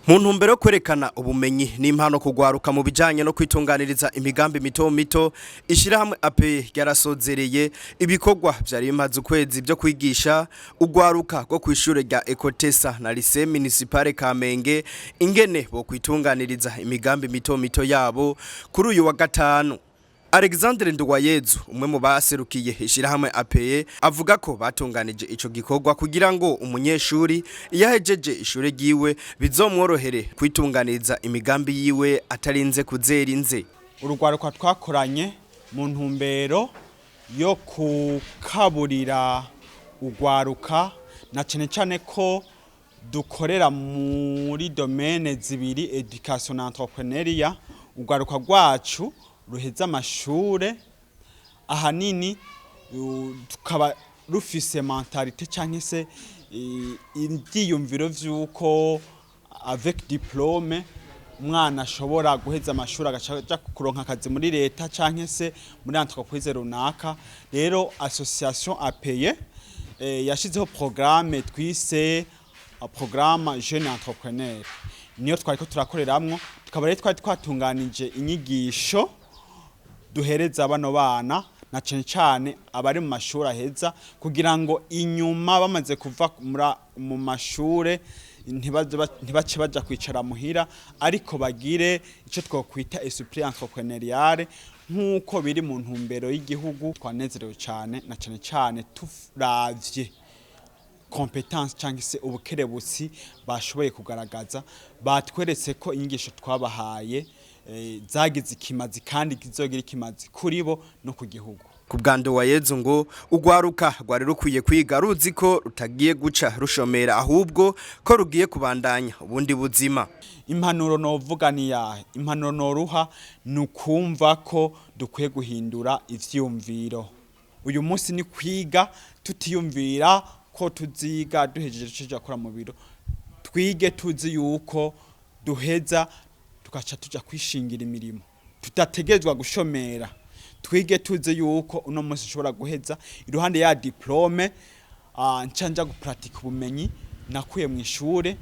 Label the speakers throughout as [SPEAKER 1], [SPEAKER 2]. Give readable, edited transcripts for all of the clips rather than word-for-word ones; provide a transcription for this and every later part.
[SPEAKER 1] Mu ntumbero yo kwerekana ubumenyi n'impano kugwaruka mu bijanye no kwitunganiriza imigambi mito mito, ishirahamwe APE ryarasozereye ibikorwa vyari bimaze ukwezi byo kwigisha ugwaruka rwo kwishure rya Ekotesa na lycée municipale Kamenge ingene bo kwitunganiriza imigambi mito mito yabo kuri uyu wa gatanu. Alexandre NDUWAYEZU umwe mu baserukiye ishirahamwe APE avuga ko batunganije ico gikorwa kugira ngo umunyeshuri yahejeje ishure giwe bizomworohere kwitunganiriza imigambi yiwe atarinze kuzerinze.
[SPEAKER 2] Urwaruka twakoranye mu ntumbero yo kukaburira ugwaruka na cyane ko dukorera muri domaine zibiri education na entrepreneuria. Ugwaruka rwacu ruheza amashure ahanini tukaba rufise mentalite canke se ivyiyumviro vyuko avec diplôme umwana ashobora guheza amashuri agaca kuronka akazi muri leta canke se muri entreprise runaka. Rero association APE yashizeho programme twise programme jeune entrepreneur, niyo twariko turakoreramwo. Tukaba rero twari twatunganije inyigisho duhereza bano bana na cyane abari mu mashuri aheza kugira ngo inyuma bamaze kuva mu mashure ntibace baja kwicara muhira, ariko bagire ico twokwita esprit entrepreneurial nkuko biri mu ntumbero y'igihugu. Twanezerewe cyane na cyane turavye competence cyangwa se ubukerebutsi bashoboye kugaragaza. Batweretse ko inyigisho twabahaye zagize ikimazi kandi kizogira ikimazi kuri bo no ku gihugu.
[SPEAKER 1] Ku bwa NDUWAYEZU ngo ugwaruka rwari rukwiye kwiga ruzi ko rutagiye guca rushomera, ahubwo ko rugiye kubandanya ubundi buzima.
[SPEAKER 2] Impanuro novuga ni yahe? Impanuro noruha nukumva ko dukwiye guhindura ivyumviro. Uyu munsi ni kwiga tutiyumvira ko tuziga duhejeje cyo akora mu biro. Twige tuzi yuko duheza tugaca tuja kwishingira imirimo, tutategezwa gushomera. Twige tuze yuko uno munsi ushobora guheza iruhande ya diplome ncanja gupratika ubumenyi nakuye mu ishure,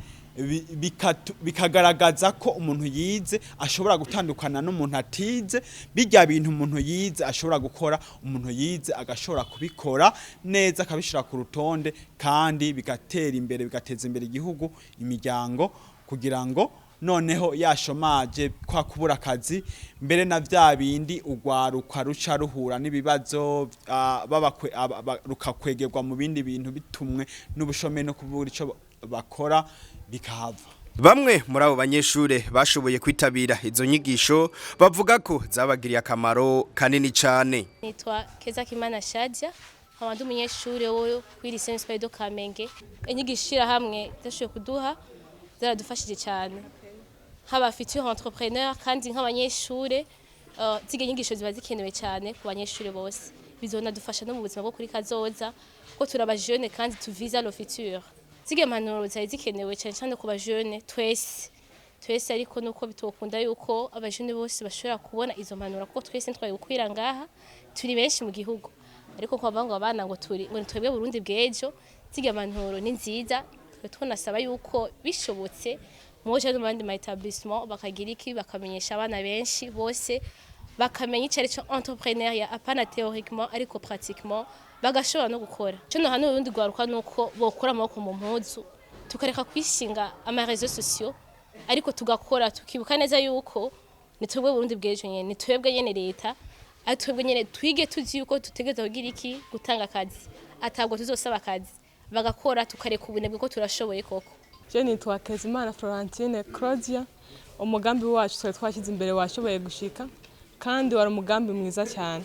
[SPEAKER 2] bikagaragaza ko umuntu yize ashobora gutandukana n'umuntu atize. Bijya bintu umuntu yize ashobora gukora, umuntu yize agashobora kubikora neza, akabishira ku rutonde, kandi bigatera imbere, bigateza imbere igihugu, imiryango, kugira ngo noneho yashomaje kwa kubura akazi mbere na vya bindi ugwaruka ruca ruhura n'ibibazo rukakwegerwa mu bindi bintu bitumwe n'ubushomeri no kubura ico bakora bikahava.
[SPEAKER 1] Bamwe muri abo banyeshure bashoboye kwitabira izo nyigisho bavuga ko zabagiriye akamaro kanini cyane.
[SPEAKER 3] Nitwa Kezakimana Shadia, abandi umunyeshure wo kuri lycée municipale de Kamenge. Inyigishira hamwe zashoboye kuduha zaradufashije cyane, haba futur entrepreneur kandi nk'abanyeshure zige nyigisho ziba zikenewe cyane ku banyeshure bose. Bizonadufasha no mu buzima bwo kuri kazoza ko turaba jeune kandi tuviza le futur. Zige manuro zari zikenewe cyane ku ba jeune twese ariko nuko bitokunda yuko aba jeune bose bashobora kubona izo manuro, kuko twese ntwaye gukwira ngaha turi benshi mu gihugu, ariko kwa bango abana ngo twebwe Burundi bw'ejo. Zige manuro ni nziza, tunasaba yuko bishobotse moje no bandi ma établissement bakagira iki, bakamenyesha abana benshi bose bakamenya icari cyo entrepreneuriat apana théoriquement ariko pratiquement bagashobora no gukora. Cyo no hano urundi gwaruka nuko bokora amaboko mu mpuzu, tukareka kwishinga ama réseaux sociaux, ariko tugakora tukibuka neza yuko ni twebwe Burundi bw'ejo nyene, ni twebwe nyene leta, ari twebwe nyene twige tuzi yuko tutegeza kugira iki, gutanga akazi, atabwo tuzosaba akazi, bagakora tukareka ubunebwe ko turashoboye koko.
[SPEAKER 4] Je nitwa Kezimana Florentine Claudia. Umugambi wacu twari twashyize imbere washoboye gushika kandi wari umugambi mwiza cyane.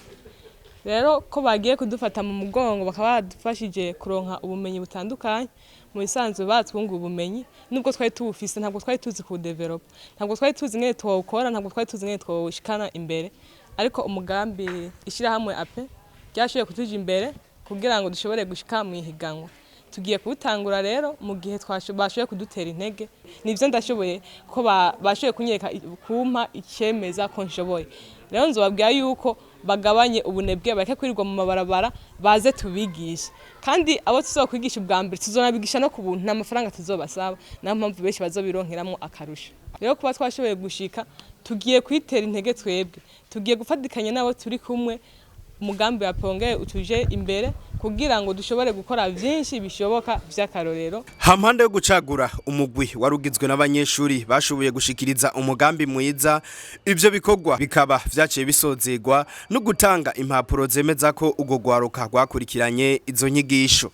[SPEAKER 4] Rero ko bagiye kudufata mu mugongo bakaba badufashije kuronka ubumenyi butandukanye, mu bisanzwe batwunga ubumenyi nubwo twari tubufise ntabwo twari tuzi ku develop, ntabwo twari tuzi ngene twokora, ntabwo twari tuzi ngene twoshikana imbere, ariko umugambi ishirahamwe APE ryashoboye kutuja imbere kugira ngo dushobore gushika mu ihiganwa. Tugiye kubutangura rero mu gihe bashoboye kudutera intege. Nivyo ndashoboye ko bashoboye kunyereka kumpa icemeza ko nshoboye. Rero nzobabwira yuko bagabanye ubunebwe bareke kwirirwa mu mabarabara baze tubigishe kandi abo tuzokwigisha ubwa mbere tuzonabigisha no ku buntu nta mafaranga tuzobasaba nayo mpamvu benshi bazobironkeramwo akarusho rero kuba twashoboye gushika tugiye kwitera intege twebwe tugiye gufatikanya nabo turi kumwe umugambi wa pongeye utuje imbere kugira ngo dushobore gukora byinshi bishoboka by'akarorero.
[SPEAKER 1] Hampande yo gucagura umugwi warugizwe n'abanyeshuri bashoboye gushikiriza umugambi mwiza, ivyo bikorwa bikaba vyaciye bisozegwa no gutanga impapuro zemeza ko ugo rwaruka rwakurikiranye izo nyigisho.